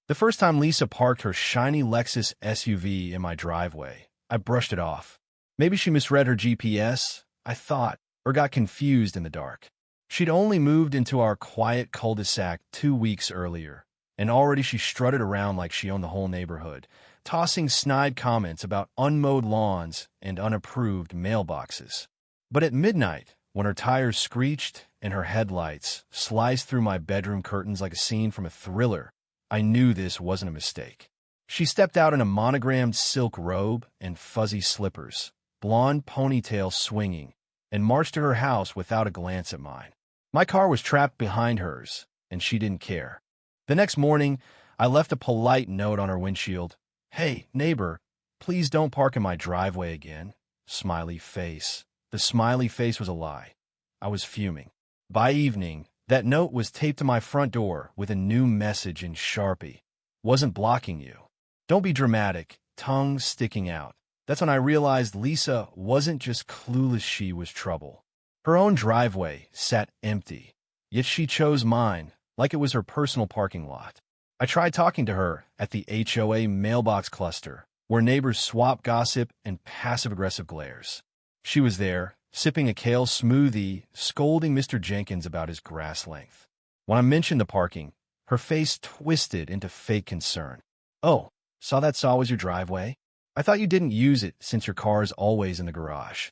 The first time Lisa parked her shiny Lexus SUV in my driveway, I brushed it off. Maybe she misread her GPS, I thought, or got confused in the dark. She'd only moved into our quiet cul-de-sac 2 weeks earlier, and already she strutted around like she owned the whole neighborhood, tossing snide comments about unmowed lawns and unapproved mailboxes. But at midnight, when her tires screeched and her headlights sliced through my bedroom curtains like a scene from a thriller, I knew this wasn't a mistake. She stepped out in a monogrammed silk robe and fuzzy slippers, blonde ponytail swinging, and marched to her house without a glance at mine. My car was trapped behind hers, and she didn't care. The next morning, I left a polite note on her windshield. "Hey, neighbor, please don't park in my driveway again." Smiley face. The smiley face was a lie. I was fuming. By evening, that note was taped to my front door with a new message in Sharpie. "Wasn't blocking you. Don't be dramatic, tongue sticking out." That's when I realized Lisa wasn't just clueless, she was trouble. Her own driveway sat empty, yet she chose mine like it was her personal parking lot. I tried talking to her at the HOA mailbox cluster, where neighbors swap gossip and passive-aggressive glares. She was there, sipping a kale smoothie, scolding Mr. Jenkins about his grass length. When I mentioned the parking, her face twisted into fake concern. "Oh, saw that saw was your driveway? I thought you didn't use it since your car is always in the garage."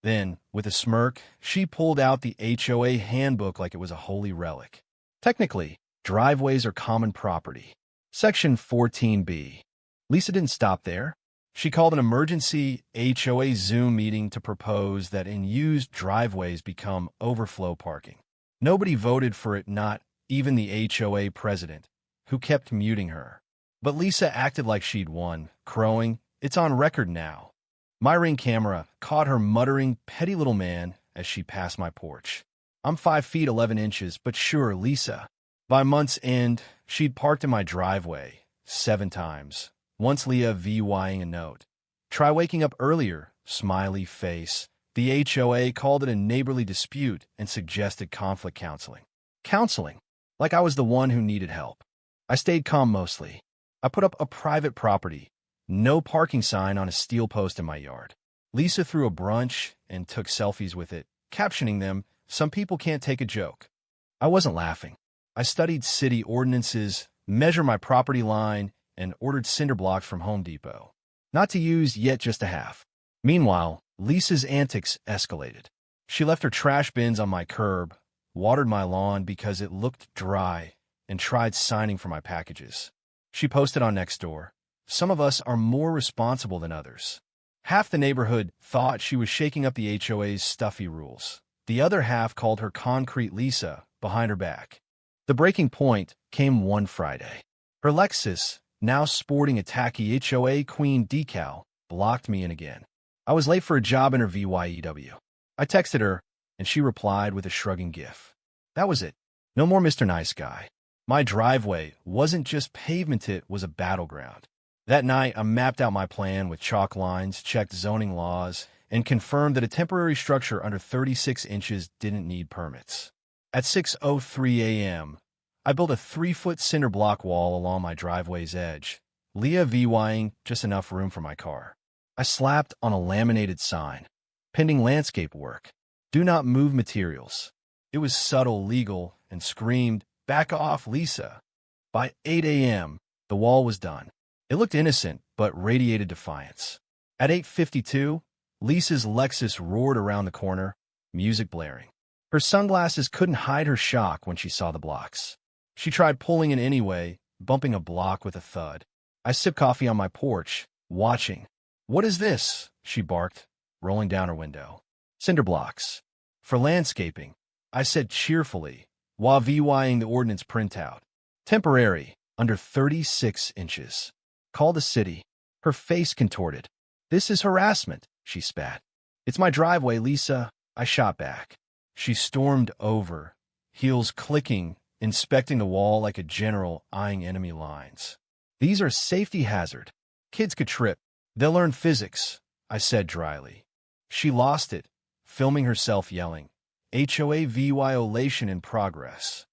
Then, with a smirk, she pulled out the HOA handbook like it was a holy relic. Technically, driveways are common property. Section 14B. Lisa didn't stop there. She called an emergency HOA Zoom meeting to propose that unused driveways become overflow parking. Nobody voted for it, not even the HOA president, who kept muting her. But Lisa acted like she'd won, crowing, "It's on record now." My Ring camera caught her muttering, "Petty little man," as she passed my porch. I'm 5 feet 11 inches, but sure, Lisa. By month's end, she'd parked in my driveway 7 times. Once Leah VYing a note. "Try waking up earlier," smiley face. The HOA called it a neighborly dispute and suggested conflict counseling. Counseling? Like I was the one who needed help. I stayed calm mostly. I put up a private property, no parking sign on a steel post in my yard. Lisa threw a brunch and took selfies with it, captioning them, "Some people can't take a joke." I wasn't laughing. I studied city ordinances, measured my property line, and ordered cinder blocks from Home Depot. Not to use, yet just to have. Meanwhile, Lisa's antics escalated. She left her trash bins on my curb, watered my lawn because it looked dry, and tried signing for my packages. She posted on Nextdoor, "Some of us are more responsible than others." Half the neighborhood thought she was shaking up the HOA's stuffy rules. The other half called her Concrete Lisa behind her back. The breaking point came one Friday. Her Lexus, now sporting a tacky HOA Queen decal, blocked me in again. I was late for a job interview YEW. I texted her, and she replied with a shrugging gif. That was it. No more Mr. Nice Guy. My driveway wasn't just pavement, it was a battleground. That night, I mapped out my plan with chalk lines, checked zoning laws, and confirmed that a temporary structure under 36 inches didn't need permits. At 6:03 a.m., I built a 3-foot cinder block wall along my driveway's edge, Leah VYing just enough room for my car. I slapped on a laminated sign, "Pending landscape work. Do not move materials." It was subtle, legal, and screamed, "Back off, Lisa." By 8 a.m., the wall was done. It looked innocent, but radiated defiance. At 8:52, Lisa's Lexus roared around the corner, music blaring. Her sunglasses couldn't hide her shock when she saw the blocks. She tried pulling in anyway, bumping a block with a thud. I sipped coffee on my porch, watching. "What is this?" she barked, rolling down her window. "Cinder blocks. For landscaping," I said cheerfully, while VYing the ordinance printout. "Temporary, under 36 inches. Call the city." Her face contorted. "This is harassment," she spat. "It's my driveway, Lisa," I shot back. She stormed over, heels clicking, inspecting the wall like a general eyeing enemy lines. "These are a safety hazard. Kids could trip. They'll learn physics," I said dryly. She lost it, filming herself yelling, "HOA violation in progress."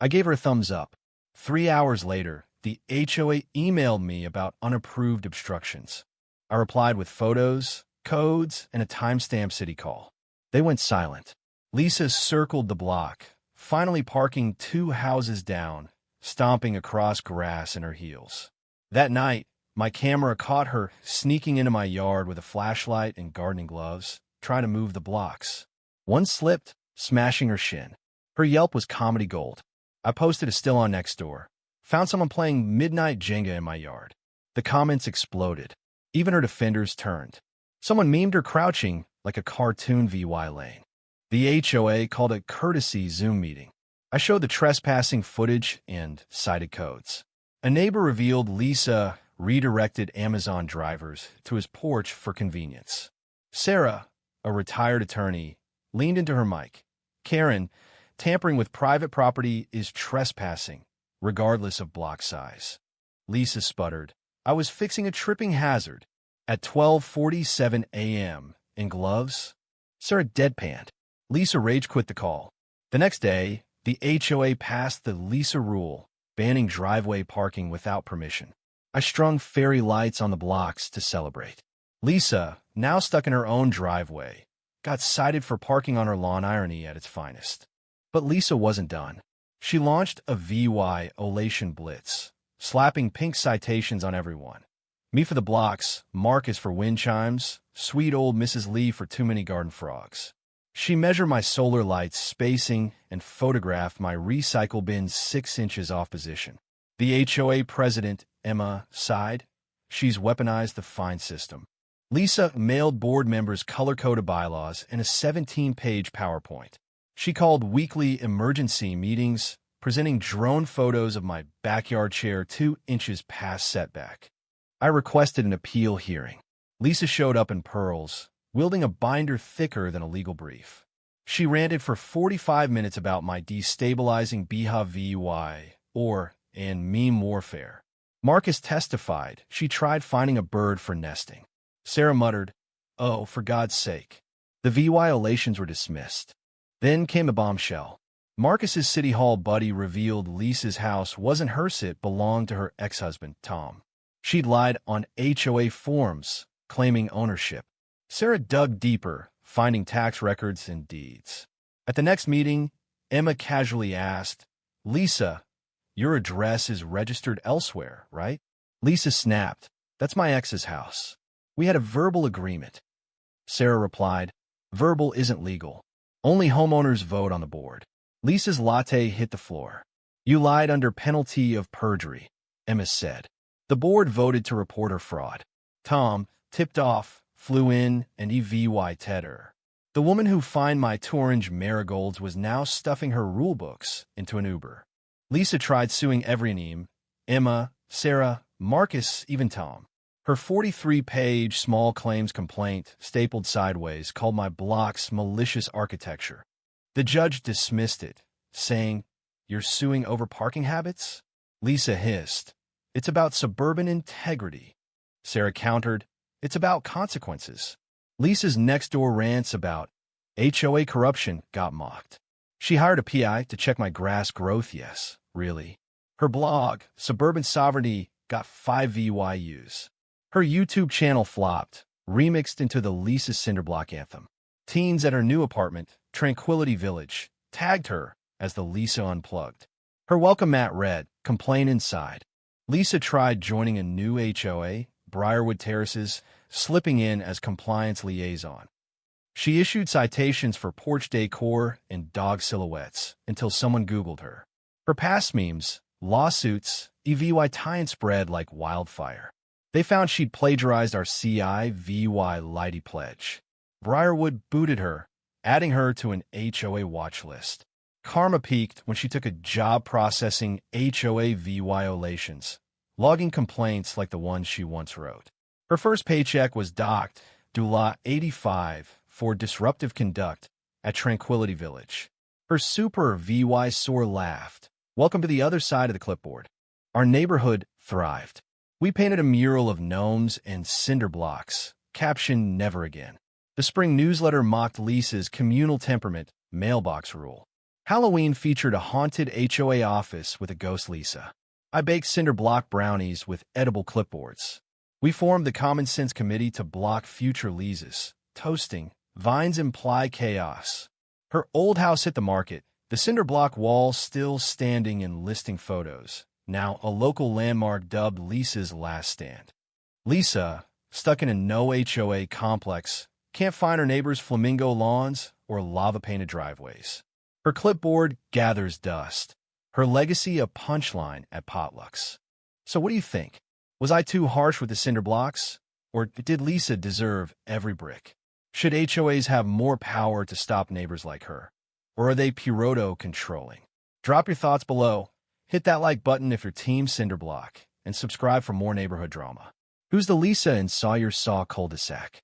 I gave her a thumbs up. 3 hours later, the HOA emailed me about unapproved obstructions. I replied with photos, codes, and a timestamp city call. They went silent. Lisa circled the block, finally parking 2 houses down, stomping across grass in her heels. That night, my camera caught her sneaking into my yard with a flashlight and gardening gloves, trying to move the blocks. One slipped, smashing her shin. Her Yelp was comedy gold. I posted a still on next door. Found someone playing midnight Jenga in my yard. The comments exploded. Even her defenders turned. Someone memed her crouching like a cartoon VY lane. The HOA called it courtesy Zoom meeting. I showed the trespassing footage and cited codes. A neighbor revealed Lisa redirected Amazon drivers to his porch for convenience. Sarah, a retired attorney, leaned into her mic. Karen, tampering with private property is trespassing, regardless of block size. Lisa sputtered, I was fixing a tripping hazard at 12:47 a.m. in gloves. Sarah deadpanned. Lisa rage quit the call. The next day, the HOA passed the Lisa rule, banning driveway parking without permission. I strung fairy lights on the blocks to celebrate. Lisa, now stuck in her own driveway, got cited for parking on her lawn, irony at its finest. But Lisa wasn't done. She launched a VY-olation blitz, slapping pink citations on everyone. Me for the blocks, Marcus for wind chimes, sweet old Mrs. Lee for too many garden frogs. She measured my solar lights spacing and photographed my recycle bin 6 inches off position. The HOA president, Emma, sighed. She's weaponized the fine system. Lisa mailed board members color-coded bylaws in a 17-page PowerPoint. She called weekly emergency meetings, presenting drone photos of my backyard chair 2 inches past setback. I requested an appeal hearing. Lisa showed up in pearls, wielding a binder thicker than a legal brief. She ranted for 45 minutes about my destabilizing VY, and meme warfare. Marcus testified she tried finding a bird for nesting. Sarah muttered, oh, for God's sake. The VY-olations were dismissed. Then came a bombshell. Marcus's City Hall buddy revealed Lisa's house wasn't hers, it belonged to her ex-husband, Tom. She'd lied on HOA forms, claiming ownership. Sarah dug deeper, finding tax records and deeds. At the next meeting, Emma casually asked, Lisa, your address is registered elsewhere, right? Lisa snapped, that's my ex's house. We had a verbal agreement. Sarah replied, verbal isn't legal. Only homeowners vote on the board. Lisa's latte hit the floor. You lied under penalty of perjury, Emma said. The board voted to report her fraud. Tom, tipped off, flew in and EVY-ted her. The woman who fined my 2 orange marigolds was now stuffing her rulebooks into an Uber. Lisa tried suing every name, Emma, Sarah, Marcus, even Tom. Her 43-page small claims complaint, stapled sideways, called my blocks malicious architecture. The judge dismissed it, saying, you're suing over parking habits? Lisa hissed, it's about suburban integrity. Sarah countered, it's about consequences. Lisa's next-door rants about HOA corruption got mocked. She hired a PI to check my grass growth, yes, really. Her blog, Suburban Sovereignty, got 5 VYUs. Her YouTube channel flopped, remixed into the Lisa Cinderblock anthem. Teens at her new apartment, Tranquility Village, tagged her as the Lisa Unplugged. Her welcome mat read, complain inside. Lisa tried joining a new HOA, Briarwood Terraces, slipping in as compliance liaison. She issued citations for porch decor and dog silhouettes until someone Googled her. Her past memes, lawsuits, EVY tie-in spread like wildfire. They found she'd plagiarized our CI-VY Lighty pledge. Briarwood booted her, adding her to an HOA watch list. Karma peaked when she took a job processing HOA VY-olations, logging complaints like the ones she once wrote. Her first paycheck was docked $85 for disruptive conduct at Tranquility Village. Her super VY sore laughed. Welcome to the other side of the clipboard. Our neighborhood thrived. We painted a mural of gnomes and cinder blocks, captioned never again. The spring newsletter mocked Lisa's communal temperament mailbox rule. Halloween featured a haunted HOA office with a ghost Lisa. I baked cinder block brownies with edible clipboards. We formed the Common Sense Committee to block future leases. Toasting. Vines imply chaos. Her old house hit the market, the cinder block wall still standing in listing photos. Now a local landmark dubbed Lisa's Last Stand. Lisa, stuck in a no HOA complex, can't find her neighbor's flamingo lawns or lava-painted driveways. Her clipboard gathers dust. Her legacy a punchline at potlucks. So what do you think? Was I too harsh with the cinder blocks? Or did Lisa deserve every brick? Should HOAs have more power to stop neighbors like her? Or are they Piroto-controlling? Drop your thoughts below. Hit that like button if you're Team Cinder Block, and subscribe for more neighborhood drama. Who's the Lisa in Sawyer Saw cul-de-sac?